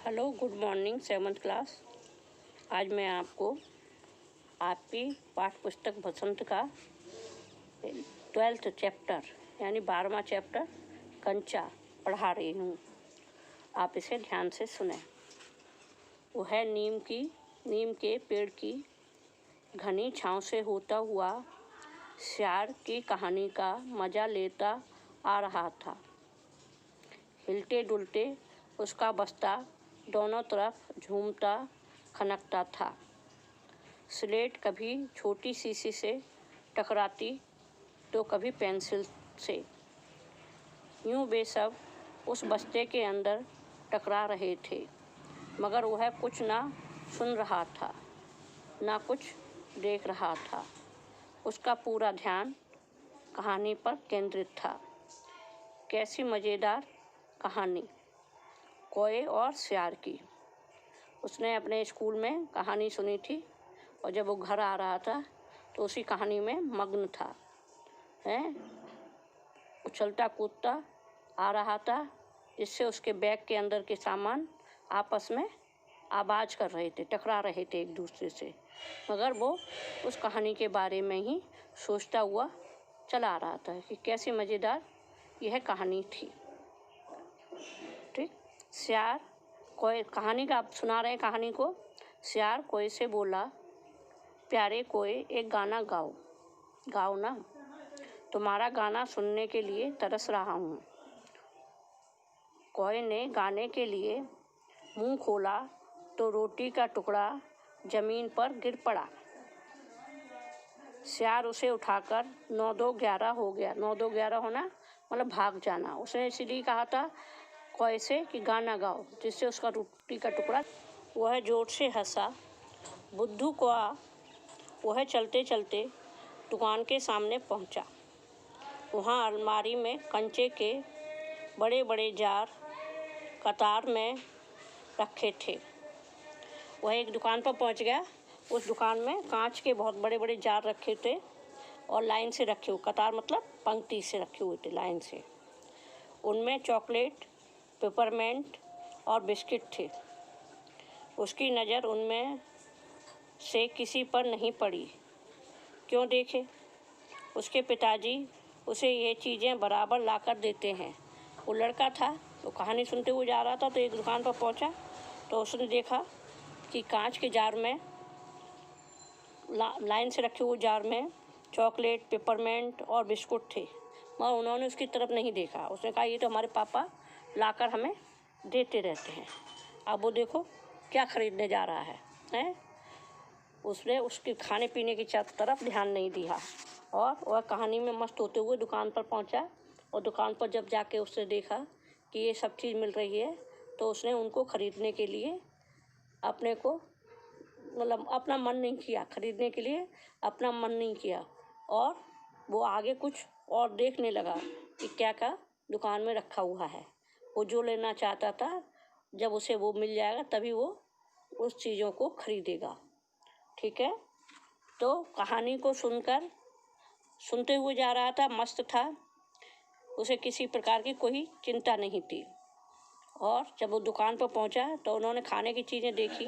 Hello, good morning seventh class. आज मैं आपको आपकी पाठ पुस्तक बसंत का 12th चैप्टर यानी 12वां चैप्टर कंचा पढ़ा रही हूँ। आप इसे ध्यान से सुने। वो है नीम के पेड़ की घनी छाँव से होता हुआ सियार की कहानी का मज़ा लेता आ रहा था। हिलते डुलते उसका बस्ता दोनों तरफ झूमता खनकता था। स्लेट कभी छोटी शीशी से टकराती तो कभी पेंसिल से। यूँ वे सब उस बस्ते के अंदर टकरा रहे थे, मगर वह कुछ ना सुन रहा था, ना कुछ देख रहा था। उसका पूरा ध्यान कहानी पर केंद्रित था। कैसी मज़ेदार कहानी, कोए और सियार की। उसने अपने स्कूल में कहानी सुनी थी और जब वो घर आ रहा था तो उसी कहानी में मग्न था। उछलता कूदता आ रहा था, जिससे उसके बैग के अंदर के सामान आपस में आवाज़ कर रहे थे, टकरा रहे थे एक दूसरे से, मगर वो उस कहानी के बारे में ही सोचता हुआ चला आ रहा था कि कैसी मज़ेदार यह कहानी थी। ठीक। सियार कोए, कहानी का आप सुना रहे हैं कहानी को। सियार कोए से बोला, प्यारे कोए एक गाना गाओ ना, तुम्हारा गाना सुनने के लिए तरस रहा हूँ। कोए ने गाने के लिए मुंह खोला तो रोटी का टुकड़ा जमीन पर गिर पड़ा। सियार उसे उठाकर 9-2-11 हो गया। 9-2-11 होना मतलब भाग जाना। उसने इसलिए कहा था कोए से कि गाना गाओ, जिससे उसका रोटी का टुकड़ा। वह जोर से हंसा। बुद्धू को वह चलते चलते दुकान के सामने पहुंचा। वहां अलमारी में कंचे के बड़े बड़े जार कतार में रखे थे। वह एक दुकान पर पहुंच गया। उस दुकान में कांच के बहुत बड़े बड़े जार रखे थे और लाइन से रखे हुए, कतार मतलब पंक्ति से रखे हुए थे, लाइन से। उनमें चॉकलेट, पेपरमेंट और बिस्किट थे। उसकी नज़र उनमें से किसी पर नहीं पड़ी। क्यों देखे? उसके पिताजी उसे ये चीज़ें बराबर लाकर देते हैं। वो लड़का था, वो कहानी सुनते हुए जा रहा था तो एक दुकान पर पहुंचा तो उसने देखा कि कांच के जार में लाइन से रखे हुए जार में चॉकलेट, पेपरमेंट और बिस्कुट थे, मगर उन्होंने उसकी तरफ नहीं देखा। उसने कहा ये तो हमारे पापा लाकर हमें देते रहते हैं। अब वो देखो क्या खरीदने जा रहा है। उसने उसके खाने पीने की तरफ ध्यान नहीं दिया और वह कहानी में मस्त होते हुए दुकान पर पहुंचा। और दुकान पर जब जाके उसने देखा कि ये सब चीज़ मिल रही है तो उसने उनको खरीदने के लिए अपने को मतलब अपना मन नहीं किया, खरीदने के लिए अपना मन नहीं किया और वो आगे कुछ और देखने लगा कि क्या क्या दुकान में रखा हुआ है। वो जो लेना चाहता था, जब उसे वो मिल जाएगा तभी वो उस चीज़ों को खरीदेगा। ठीक है। तो कहानी को सुनते हुए जा रहा था, मस्त था, उसे किसी प्रकार की कोई चिंता नहीं थी। और जब वो दुकान पर पहुंचा तो उन्होंने खाने की चीज़ें देखी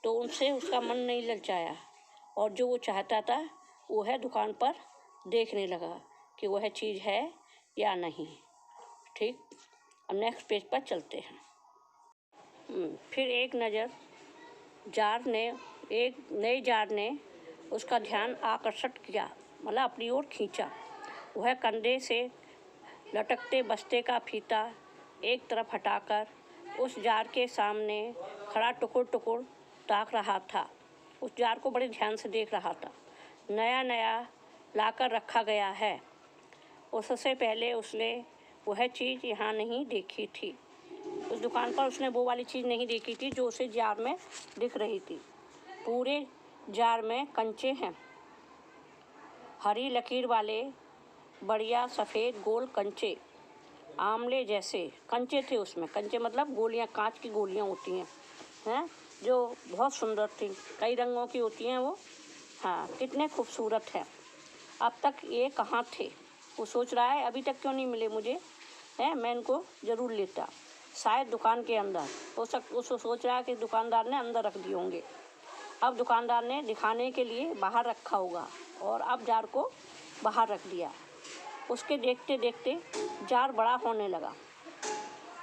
तो उनसे उसका मन नहीं ललचाया और जो वो चाहता था वो है दुकान पर देखने लगा कि वह चीज़ है या नहीं। ठीक। अब नेक्स्ट पेज पर चलते हैं। फिर एक नए जार ने उसका ध्यान आकर्षित किया, मतलब अपनी ओर खींचा। वह कंधे से लटकते बस्ते का फीता एक तरफ हटाकर उस जार के सामने खड़ा टुकुर टुकुर ताक रहा था। उस जार को बड़े ध्यान से देख रहा था। नया लाकर रखा गया है। उससे पहले उसने वह चीज़ यहाँ नहीं देखी थी। उस दुकान पर उसने वो वाली चीज़ नहीं देखी थी जो उसे जार में दिख रही थी। पूरे जार में कंचे हैं, हरी लकीर वाले बढ़िया सफ़ेद गोल कंचे, आमले जैसे कंचे थे उसमें। कंचे मतलब गोलियां, कांच की गोलियां होती हैं जो बहुत सुंदर थी, कई रंगों की होती हैं वो। हाँ, कितने खूबसूरत हैं। अब तक ये कहाँ थे? वो सोच रहा है अभी तक क्यों नहीं मिले मुझे, मैं इनको ज़रूर लेता। शायद दुकान के अंदर उसको सोच रहा है कि दुकानदार ने अंदर रख दिए होंगे। अब दुकानदार ने दिखाने के लिए बाहर रखा होगा और अब जार को बाहर रख दिया। उसके देखते देखते जार बड़ा होने लगा।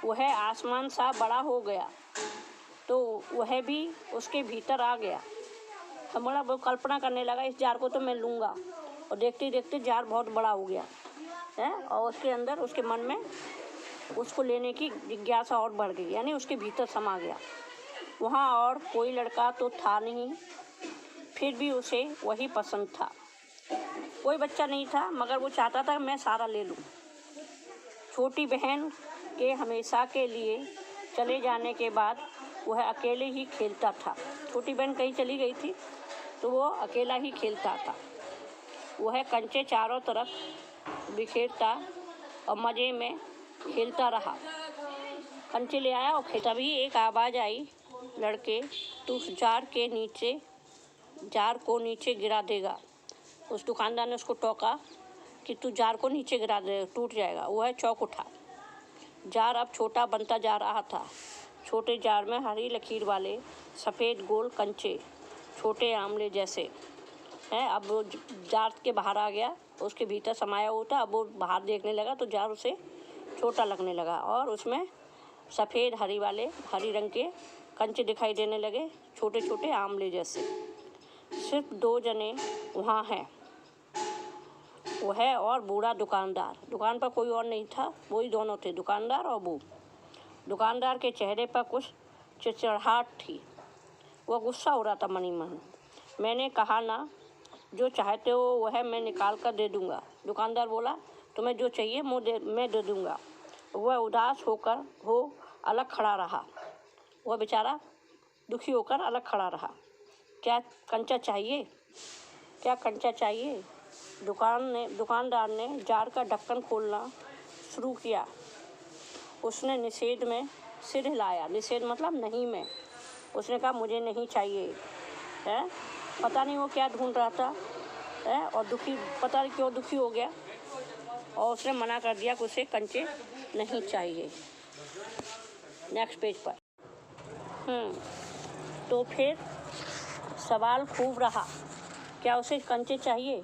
वह आसमान सा बड़ा हो गया तो वह भी उसके भीतर आ गया। हमारा वो कल्पना करने लगा, इस जार को तो मैं लूँगा, और देखते देखते जार बहुत बड़ा हो गया है और उसके अंदर उसके मन में उसको लेने की जिज्ञासा और बढ़ गई, यानी उसके भीतर समा गया। वहाँ और कोई लड़का तो था नहीं, फिर भी उसे वही पसंद था। कोई बच्चा नहीं था, मगर वो चाहता था मैं सारा ले लूँ। छोटी बहन के हमेशा के लिए चले जाने के बाद वह अकेले ही खेलता था। छोटी बहन कहीं चली गई थी तो वो अकेला ही खेलता था। वह कंचे चारों तरफ बिखेरता और मज़े में खेलता रहा। कंचे ले आया और तभी एक आवाज़ आई, लड़के तू उस जार को नीचे गिरा देगा। उस दुकानदार ने उसको टोका कि तू जार को नीचे गिरा दे, टूट जाएगा। वह चौंक उठा। जार अब छोटा बनता जा रहा था। छोटे जार में हरी लकीर वाले सफ़ेद गोल कंचे, छोटे आमले जैसे हैं। अब वो जार के बाहर आ गया, उसके भीतर समाया होता। अब वो बाहर देखने लगा तो जार उसे छोटा लगने लगा और उसमें सफ़ेद हरी रंग के कंचे दिखाई देने लगे, छोटे छोटे आमले जैसे। सिर्फ 2 जने वहाँ हैं, वह और बूढ़ा दुकानदार। दुकान पर कोई और नहीं था, वही दोनों थे, दुकानदार और वो। दुकानदार के चेहरे पर कुछ चिड़चिड़ाहट थी, वह गुस्सा हो रहा था मनी मन। मैंने कहा ना, जो चाहते हो वह मैं निकाल कर दे दूँगा। दुकानदार बोला, तुम्हें जो चाहिए मैं दे दूँगा। वह उदास होकर अलग खड़ा रहा। वह बेचारा दुखी होकर अलग खड़ा रहा। क्या कंचा चाहिए? क्या कंचा चाहिए? दुकानदार ने जार का ढक्कन खोलना शुरू किया। उसने निषेध में सिर हिलाया। निषेध मतलब नहीं में। उसने कहा मुझे नहीं चाहिए है। पता नहीं वो क्या ढूंढ रहा था है और पता नहीं क्यों दुखी हो गया और उसने मना कर दिया कि उसे कंचे नहीं चाहिए। नेक्स्ट पेज पर तो फिर सवाल खूब रहा, क्या उसे कंचे चाहिए?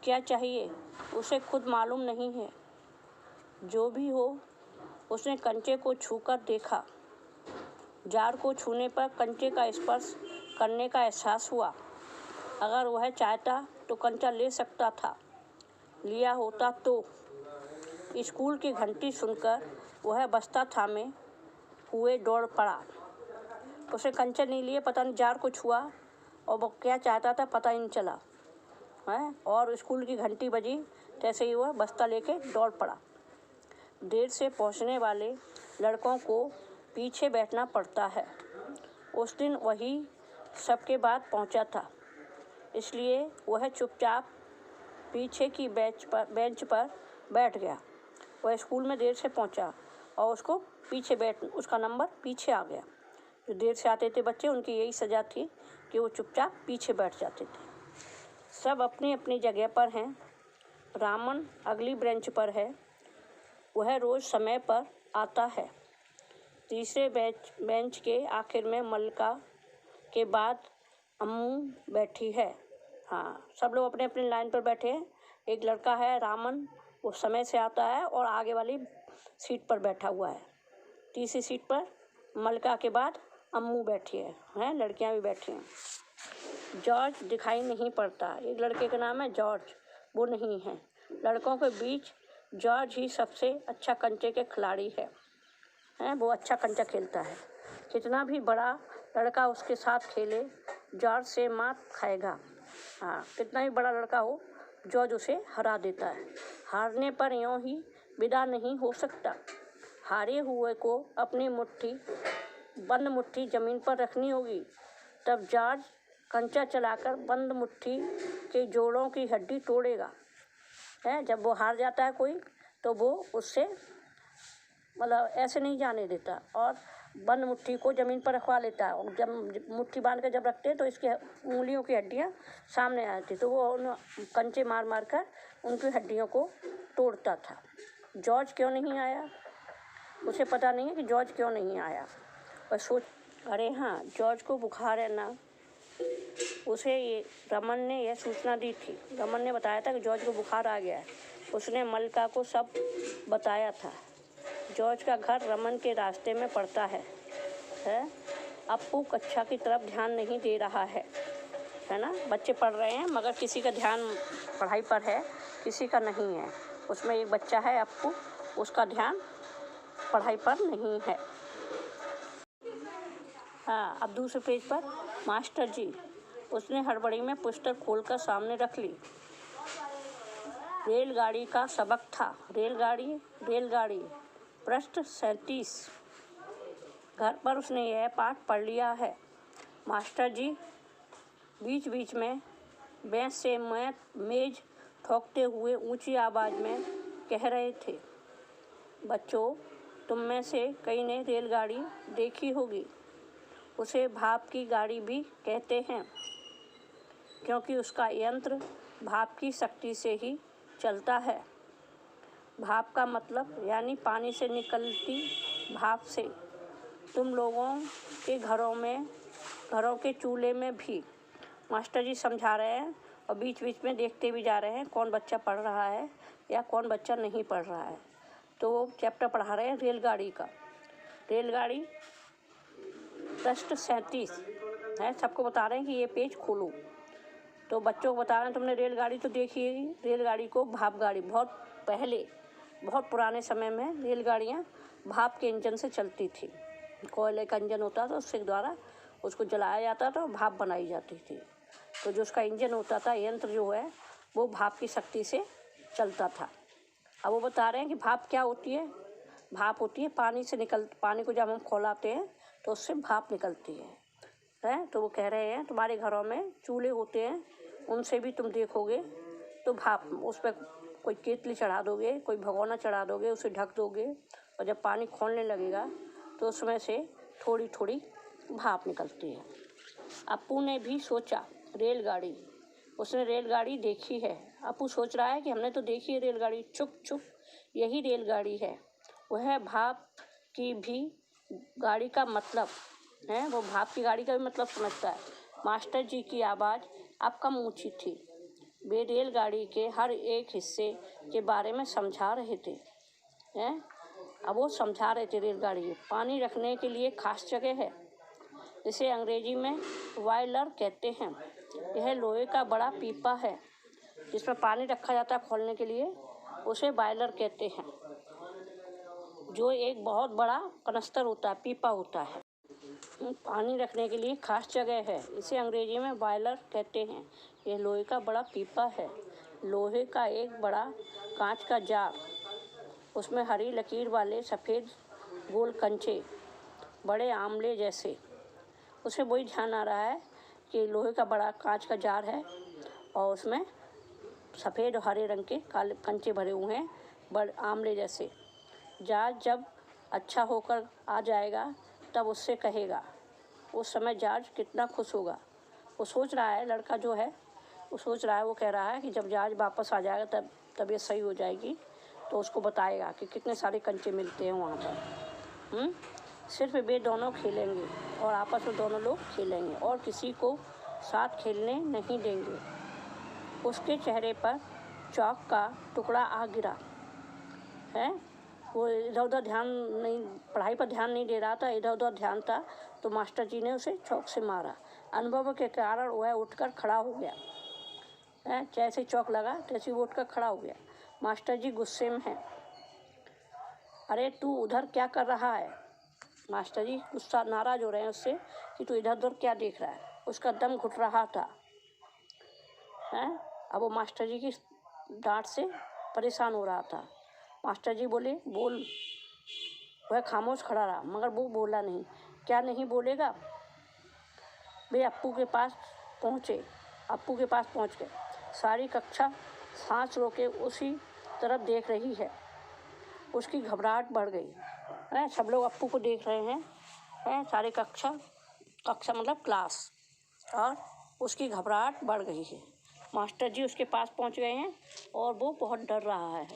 क्या चाहिए उसे खुद मालूम नहीं है। जो भी हो, उसने कंचे को छूकर देखा। जार को छूने पर कंचे का स्पर्श करने का एहसास हुआ। अगर वह चाहता तो कंचा ले सकता था, लिया होता तो। स्कूल की घंटी सुनकर वह बस्ता थामे हुए दौड़ पड़ा। उसे कंचे नहीं लिए, पता नहीं जार को छुआ और वो क्या चाहता था पता ही नहीं चला है। और स्कूल की घंटी बजी, तैसे ही वह बस्ता लेके दौड़ पड़ा। देर से पहुंचने वाले लड़कों को पीछे बैठना पड़ता है। उस दिन वही सबके बाद पहुंचा था, इसलिए वह चुपचाप पीछे की बेंच पर बैठ गया। वह स्कूल में देर से पहुंचा और उसका नंबर पीछे आ गया। जो देर से आते थे बच्चे, उनकी यही सज़ा थी कि वो चुपचाप पीछे बैठ जाते थे। सब अपनी अपनी जगह पर हैं। रामन अगली बेंच पर है, वह रोज़ समय पर आता है। तीसरे बेंच के आखिर में मल्लिका के बाद अम्मू बैठी है। हाँ, सब लोग अपने अपने लाइन पर बैठे हैं। एक लड़का है रामन, वो समय से आता है और आगे वाली सीट पर बैठा हुआ है। तीसरी सीट पर मल्लिका के बाद अम्मू बैठी है, लड़कियां भी बैठी हैं। जॉर्ज दिखाई नहीं पड़ता। एक लड़के का नाम है जॉर्ज, वो नहीं है। लड़कों के बीच जॉर्ज ही सबसे अच्छा कंचे के खिलाड़ी है। वो अच्छा कंचा खेलता है। कितना भी बड़ा लड़का उसके साथ खेले, जॉर्ज से मात खाएगा। हाँ, कितना ही बड़ा लड़का हो, जॉर्ज उसे हरा देता है। हारने पर यूँ ही विदा नहीं हो सकता। हारे हुए को अपनी बंद मुट्ठी ज़मीन पर रखनी होगी। तब जॉर्ज कंचा चलाकर बंद मुट्ठी के जोड़ों की हड्डी तोड़ेगा। जब वो हार जाता है कोई, तो वो उससे मतलब ऐसे नहीं जाने देता और बंद मुट्ठी को ज़मीन पर रखवा लेता है। और जब मुट्ठी बांध कर जब रखते हैं तो इसकी उंगलियों की हड्डियाँ सामने आ जाती, तो वो उन कंचे मार कर उनकी हड्डियों को तोड़ता था। जॉर्ज क्यों नहीं आया? उसे पता नहीं है कि जॉर्ज क्यों नहीं आया। और सोच, अरे हाँ, जॉर्ज को बुखार है ना। उसे ये रमन ने यह सूचना दी थी। रमन ने बताया था कि जॉर्ज को बुखार आ गया है। उसने मल्लिका को सब बताया था। जॉर्ज का घर रमन के रास्ते में पड़ता है। अप्पू कक्षा की तरफ ध्यान नहीं दे रहा है ना। बच्चे पढ़ रहे हैं मगर किसी का ध्यान पढ़ाई पर है, किसी का नहीं है। उसमें एक बच्चा है अप्पू, उसका ध्यान पढ़ाई पर नहीं है। हाँ, अब दूसरे पेज पर मास्टर जी। उसने हड़बड़ी में पुस्तक खोलकर सामने रख ली। रेलगाड़ी का सबक था। रेलगाड़ी पृष्ठ 37। घर पर उसने यह पाठ पढ़ लिया है। मास्टर जी बीच बीच में बेंच से मेज ठोकते हुए ऊंची आवाज़ में कह रहे थे, बच्चों, तुम में से कई ने रेलगाड़ी देखी होगी। उसे भाप की गाड़ी भी कहते हैं क्योंकि उसका यंत्र भाप की शक्ति से ही चलता है। भाप का मतलब यानी पानी से निकलती भाप से। तुम लोगों के घरों के चूल्हे में भी। मास्टर जी समझा रहे हैं और बीच बीच में देखते भी जा रहे हैं कौन बच्चा पढ़ रहा है या कौन बच्चा नहीं पढ़ रहा है। तो वो चैप्टर पढ़ा रहे हैं रेलगाड़ी का। रेलगाड़ी पृष्ठ 37 है। सबको बता रहे हैं कि ये पेज खोलो। तो बच्चों को बता रहे हैं तुमने रेलगाड़ी तो देखी है। रेलगाड़ी को भाप गाड़ी, बहुत पुराने समय में रेलगाड़ियाँ भाप के इंजन से चलती थी। कोयले का इंजन होता था, उसके द्वारा उसको जलाया जाता था और भाप बनाई जाती थी। तो जो उसका इंजन होता था, यंत्र जो है, वो भाप की शक्ति से चलता था। अब वो बता रहे हैं कि भाप क्या होती है। भाप होती है पानी को जब हम खौलाते हैं तो उससे भाप निकलती है। तो वो कह रहे हैं तुम्हारे घरों में चूल्हे होते हैं, उनसे भी तुम देखोगे तो भाप, उस पर कोई केतली चढ़ा दोगे, कोई भगोना चढ़ा दोगे, उसे ढक दोगे और जब पानी खौलने लगेगा तो उसमें से थोड़ी थोड़ी भाप निकलती है। अप्पू ने भी सोचा रेलगाड़ी, उसने रेलगाड़ी देखी है। अप्पू सोच रहा है कि हमने तो देखी है रेलगाड़ी। चुप, यही रेलगाड़ी है। वह भाप की भी गाड़ी का मतलब है, वो भाप की गाड़ी का भी मतलब समझता है। मास्टर जी की आवाज़ अब कम ऊंची थी। वे रेलगाड़ी के हर एक हिस्से के बारे में समझा रहे थे। अब वो समझा रहे थे रेलगाड़ी पानी रखने के लिए खास जगह है, इसे अंग्रेजी में बॉयलर कहते हैं। यह लोहे का बड़ा पीपा है जिसमें पानी रखा जाता है खोलने के लिए, उसे बॉयलर कहते हैं। जो एक बहुत बड़ा कनस्तर होता है, पीपा होता है। पानी रखने के लिए खास जगह है, इसे अंग्रेजी में बॉयलर कहते हैं। यह लोहे का बड़ा पीपा है। लोहे का एक बड़ा कांच का जार, उसमें हरी लकीर वाले सफ़ेद गोल कंचे, बड़े आमले जैसे। उसे वही ध्यान आ रहा है कि लोहे का बड़ा कांच का जार है और उसमें सफ़ेद और हरे रंग के काले कंचे भरे हुए हैं, बड़े आमले जैसे। जार जब अच्छा होकर आ जाएगा तब उससे कहेगा। उस समय जॉर्ज कितना खुश होगा। वो सोच रहा है, लड़का जो है वो सोच रहा है, वो कह रहा है कि जब जॉर्ज वापस आ जाएगा तब तबीयत सही हो जाएगी तो उसको बताएगा कि कितने सारे कंचे मिलते हैं वहाँ पर। सिर्फ वे दोनों खेलेंगे और आपस में दोनों लोग खेलेंगे और किसी को साथ खेलने नहीं देंगे। उसके चेहरे पर चौक का टुकड़ा आ गिरा है। वो इधर उधर ध्यान नहीं, पढ़ाई पर ध्यान नहीं दे रहा था, इधर उधर ध्यान था। तो मास्टर जी ने उसे चौक से मारा। अनुभव के कारण वह उठकर खड़ा हो गया है। जैसे चौक लगा तैसे वो उठकर खड़ा हो गया। मास्टर जी गुस्से में हैं। अरे तू उधर क्या कर रहा है। मास्टर जी गुस्सा, नाराज़ हो रहे हैं उससे कि तू इधर उधर क्या देख रहा है। उसका दम घुट रहा था। अब वो मास्टर जी की डांट से परेशान हो रहा था। मास्टर जी बोले, बोल। वह खामोश खड़ा रहा मगर वो बोला नहीं। क्या नहीं बोलेगा। वे अप्पू के पास पहुँच गए। सारी कक्षा सांस रोके उसी तरफ देख रही है। उसकी घबराहट बढ़ गई। सब लोग अप्पू को देख रहे हैं। सारी कक्षा मतलब क्लास, और उसकी घबराहट बढ़ गई है। मास्टर जी उसके पास पहुंच गए हैं और वो बहुत डर रहा है।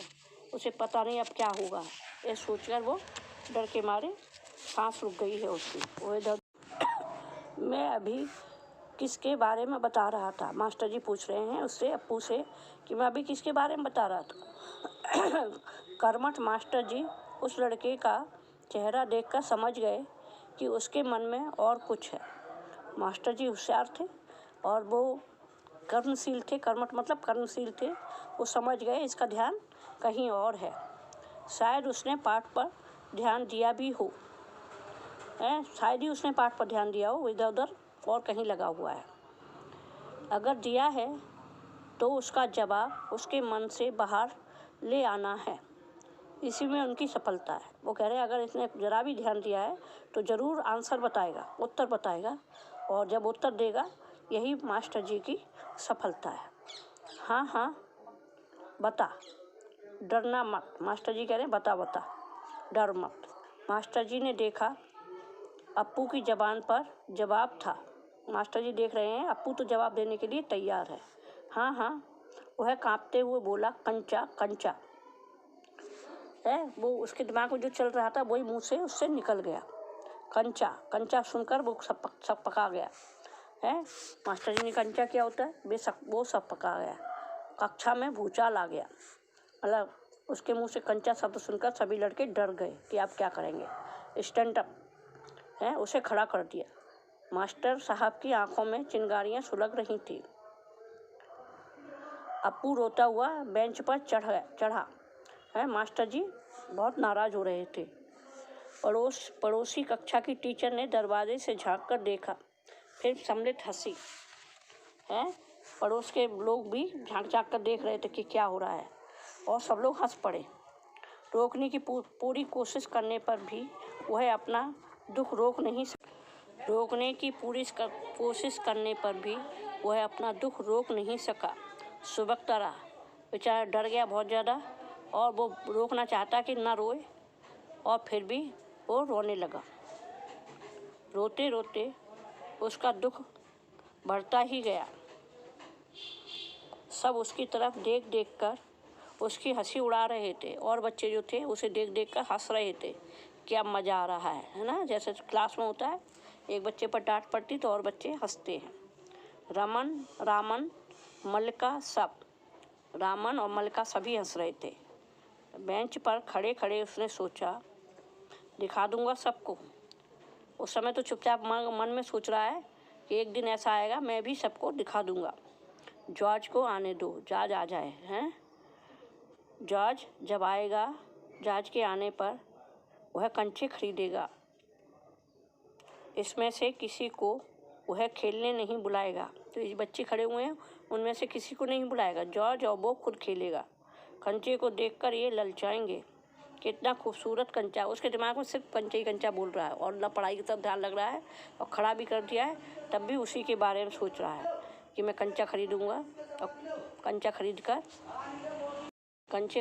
उसे पता नहीं अब क्या होगा। ये सोचकर वो डर के मारे सांस रुक गई है उसकी। वो इधर मैं अभी किसके बारे में बता रहा था? मास्टर जी पूछ रहे हैं उससे, अप्पू से, कि मैं अभी किसके बारे में बता रहा था। कर्मठ मास्टर जी उस लड़के का चेहरा देखकर समझ गए कि उसके मन में और कुछ है। मास्टर जी होशियार थे और वो कर्मशील थे। कर्मठ मतलब कर्मशील थे। वो समझ गए इसका ध्यान कहीं और है। शायद उसने पाठ पर ध्यान दिया भी हो, शायद ही उसने पाठ पर ध्यान दिया हो, इधर उधर और कहीं लगा हुआ है। अगर दिया है तो उसका जवाब उसके मन से बाहर ले आना है। इसी में उनकी सफलता है। वो कह रहे हैं अगर इसने ज़रा भी ध्यान दिया है तो ज़रूर आंसर बताएगा, उत्तर बताएगा, और जब उत्तर देगा यही मास्टर जी की सफलता है। हाँ हाँ बता, डरना मत। मास्टर जी कह रहे हैं बता बता, डर मत। मास्टर जी ने देखा अप्पू की ज़बान पर जवाब था। मास्टर जी देख रहे हैं अप्पू तो जवाब देने के लिए तैयार है। हाँ हाँ, वह कांपते हुए बोला, कंचा कंचा। है वो उसके दिमाग में जो चल रहा था वही मुंह से उससे निकल गया। कंचा कंचा सुनकर वो सब पका गया है। मास्टर जी ने कंचा क्या होता है वो सब पका गया। कक्षा में भूचाल आ गया। मतलब उसके मुंह से कंचा शब्द सुनकर सभी लड़के डर गए कि आप क्या करेंगे। स्टैंड अप है, उसे खड़ा कर दिया। मास्टर साहब की आंखों में चिंगारियां सुलग रही थी। अप्पू रोता हुआ बेंच पर चढ़ा है। मास्टर जी बहुत नाराज हो रहे थे। पड़ोसी कक्षा की टीचर ने दरवाजे से झांक कर देखा, फिर सम्मिलित हंसी है। पड़ोस के लोग भी झांक कर देख रहे थे कि क्या हो रहा है, और सब लोग हंस पड़े। रोकने की पूरी कोशिश करने पर भी वह अपना दुख रोक नहीं सका। सुबकता रहा। बेचारा डर गया बहुत ज़्यादा, और वो रोकना चाहता कि ना रोए, और फिर भी वो रोने लगा। रोते रोते उसका दुख बढ़ता ही गया। सब उसकी तरफ देख कर उसकी हंसी उड़ा रहे थे, और बच्चे जो थे उसे देख कर हंस रहे थे। क्या मज़ा आ रहा है ना। जैसे क्लास में होता है, एक बच्चे पर डांट पड़ती तो और बच्चे हंसते हैं। रामन और मल्लिका सभी हंस रहे थे। बेंच पर खड़े खड़े उसने सोचा, दिखा दूंगा सबको। उस समय तो चुपचाप मन में सोच रहा है कि एक दिन ऐसा आएगा मैं भी सबको दिखा दूंगा। जॉर्ज को आने दो, जॉर्ज आ जाए हैं। जॉर्ज जब आएगा, जॉर्ज के आने पर वह कंचे खरीदेगा। इसमें से किसी को वह खेलने नहीं बुलाएगा। तो ये बच्चे खड़े हुए हैं, उनमें से किसी को नहीं बुलाएगा। जॉर्ज और वो खुद खेलेगा। कंचे को देखकर ये ललचाएंगे, कितना खूबसूरत कंचा। उसके दिमाग में सिर्फ कंचे ही कंचा बोल रहा है, और ना पढ़ाई की तरफ ध्यान लग रहा है, और खड़ा भी कर दिया है तब भी उसी के बारे में सोच रहा है कि मैं कंचा खरीदूंगा, और कंचे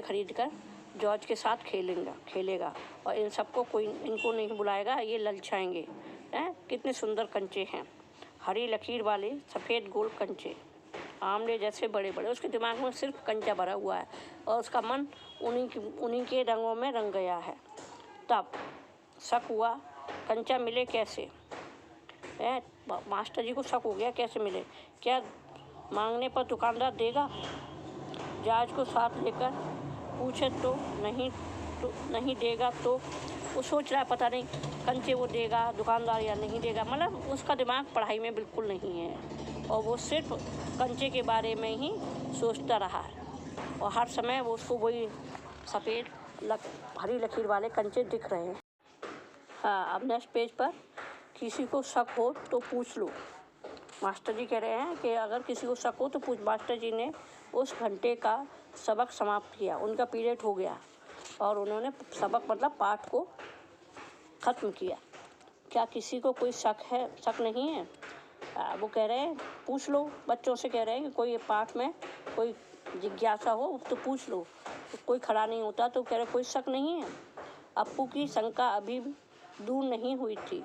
खरीद कर जॉर्ज के साथ खेलेगा, और इनको नहीं बुलाएगा, ये ललचाएंगे। कितने सुंदर कंचे हैं, हरी लकीर वाले सफ़ेद गोल कंचे, आमले जैसे बड़े बड़े। उसके दिमाग में सिर्फ कंचा भरा हुआ है, और उसका मन उन्हीं के रंगों में रंग गया है। तब शक हुआ, कंचा मिले कैसे। मास्टर जी को शक हो गया, कैसे मिले, क्या मांगने पर दुकानदार देगा। जॉर्ज को साथ लेकर पूछे तो नहीं देगा। तो वो सोच रहा है पता नहीं कंचे वो देगा दुकानदार या नहीं देगा। मतलब उसका दिमाग पढ़ाई में बिल्कुल नहीं है, और वो सिर्फ कंचे के बारे में ही सोचता रहा है, और हर समय वो उसको वही सफ़ेद हरी लकीर वाले कंचे दिख रहे हैं। हाँ, अब नेक्स्ट पेज पर, किसी को शक हो तो पूछ लो। मास्टर जी कह रहे हैं कि अगर किसी को शक हो तो पूछ। मास्टर जी ने उस घंटे का सबक समाप्त किया। उनका पीरियड हो गया और उन्होंने सबक मतलब पाठ को ख़त्म किया। क्या किसी को कोई शक नहीं है? वो कह रहे हैं पूछ लो। बच्चों से कह रहे हैं कि कोई पाठ में कोई जिज्ञासा हो तो पूछ लो। तो कोई खड़ा नहीं होता, तो कह रहे कोई शक नहीं है। अप्पू की शंका अभी भी दूर नहीं हुई थी।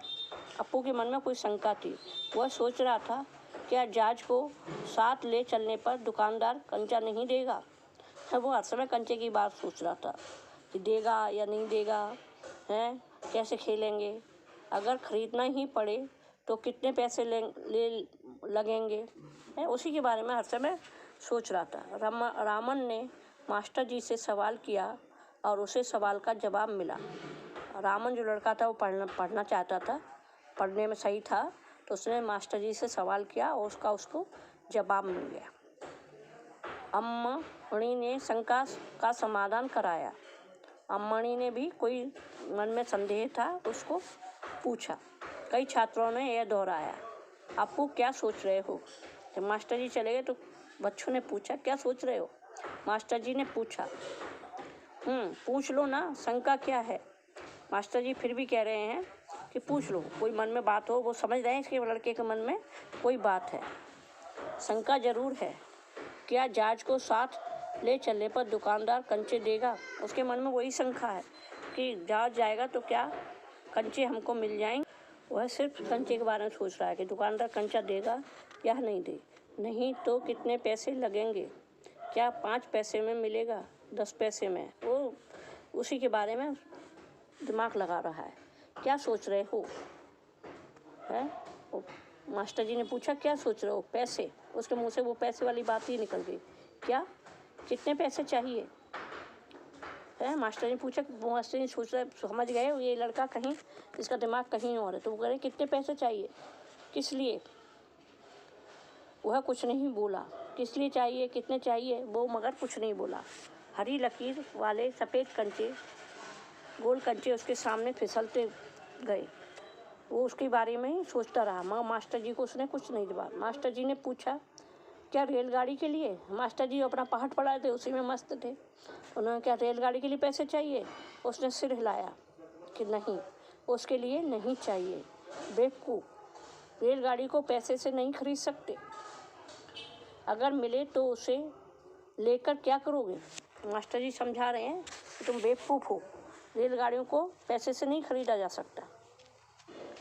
अप्पू के मन में कोई शंका थी। वह सोच रहा था, क्या जॉर्ज को साथ ले चलने पर दुकानदार कंचा नहीं देगा। वो हर समय कंचे की बात सोच रहा था कि देगा या नहीं देगा, है कैसे खेलेंगे, अगर ख़रीदना ही पड़े तो कितने पैसे लगेंगे है, उसी के बारे में हर समय सोच रहा था। रामन ने मास्टर जी से सवाल किया और उसे सवाल का जवाब मिला। रामन जो लड़का था वो पढ़ना चाहता था, पढ़ने में सही था, तो उसने मास्टर जी से सवाल किया और उसको जवाब मिल गया। अम्मणी ने शंका का समाधान कराया। अम्मणी ने भी कोई मन में संदेह था उसको पूछा। कई छात्रों ने यह दोहराया, आपको क्या सोच रहे हो। जब मास्टर जी चले गए तो बच्चों ने पूछा, क्या सोच रहे हो। मास्टर जी ने पूछा, पूछ लो ना, शंका क्या है। मास्टर जी फिर भी कह रहे हैं कि पूछ लो, कोई मन में बात हो। वो समझ रहे हैं इसके लड़के के मन में कोई बात है, शंका जरूर है। क्या जॉर्ज को साथ ले चलने पर दुकानदार कंचे देगा। उसके मन में वही शंका है कि जॉर्ज जाएगा तो क्या कंचे हमको मिल जाएंगे। वह सिर्फ कंचे के बारे में सोच रहा है कि दुकानदार कंचा देगा या नहीं दे, नहीं तो कितने पैसे लगेंगे, क्या 5 पैसे में मिलेगा, 10 पैसे में। वो उसी के बारे में दिमाग लगा रहा है। क्या सोच रहे हो है। मास्टर जी ने पूछा, क्या सोच रहे हो। पैसे, उसके मुंह से वो पैसे वाली बात ही निकल गई। क्या, कितने पैसे चाहिए है। मास्टर जी ने पूछा, मास्टर जी सोच रहे, समझ गए ये लड़का कहीं इसका दिमाग कहीं और है, तो वो कह रहे कितने पैसे चाहिए, किस लिए। वह कुछ नहीं बोला, किस लिए चाहिए, कितने चाहिए, वो मगर कुछ नहीं बोला। हरी लकीर वाले सफ़ेद कंचे, गोल कंचे उसके सामने फिसलते गए। वो उसके बारे में ही सोचता रहा, मगर मास्टर जी को उसने कुछ नहीं जवाब। मास्टर जी ने पूछा, क्या रेलगाड़ी के लिए। मास्टर जी अपना पहाड़ पढ़ाए थे, उसी में मस्त थे। उन्होंने, क्या रेलगाड़ी के लिए पैसे चाहिए। उसने सिर हिलाया कि नहीं, उसके लिए नहीं चाहिए, बेवकूफ़, रेलगाड़ी को पैसे से नहीं खरीद सकते, अगर मिले तो उसे लेकर क्या करोगे। मास्टर जी समझा रहे हैं कि तुम बेवकूफ़ हो, रेलगाड़ियों को पैसे से नहीं खरीदा जा सकता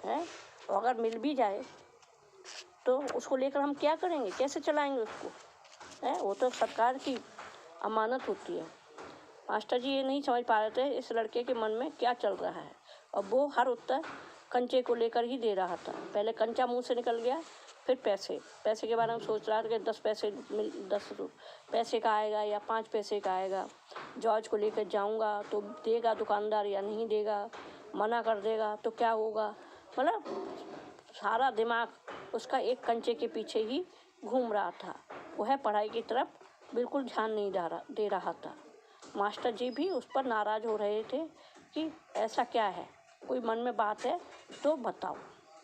है, और अगर मिल भी जाए तो उसको लेकर हम क्या करेंगे, कैसे चलाएंगे उसको है, वो तो सरकार की अमानत होती है। मास्टर जी ये नहीं समझ पा रहे थे इस लड़के के मन में क्या चल रहा है, और वो हर उत्तर कंचे को लेकर ही दे रहा था। पहले कंचा मुंह से निकल गया, फिर पैसे के बारे में सोच रहा था कि 10 पैसे का आएगा या 5 पैसे का आएगा। जॉर्ज को लेकर जाऊंगा तो देगा दुकानदार या नहीं देगा, मना कर देगा तो क्या होगा। मतलब सारा दिमाग उसका एक कंचे के पीछे ही घूम रहा था। वह पढ़ाई की तरफ बिल्कुल ध्यान नहीं दे रहा था। मास्टर जी भी उस पर नाराज़ हो रहे थे कि ऐसा क्या है, कोई मन में बात है तो बताओ।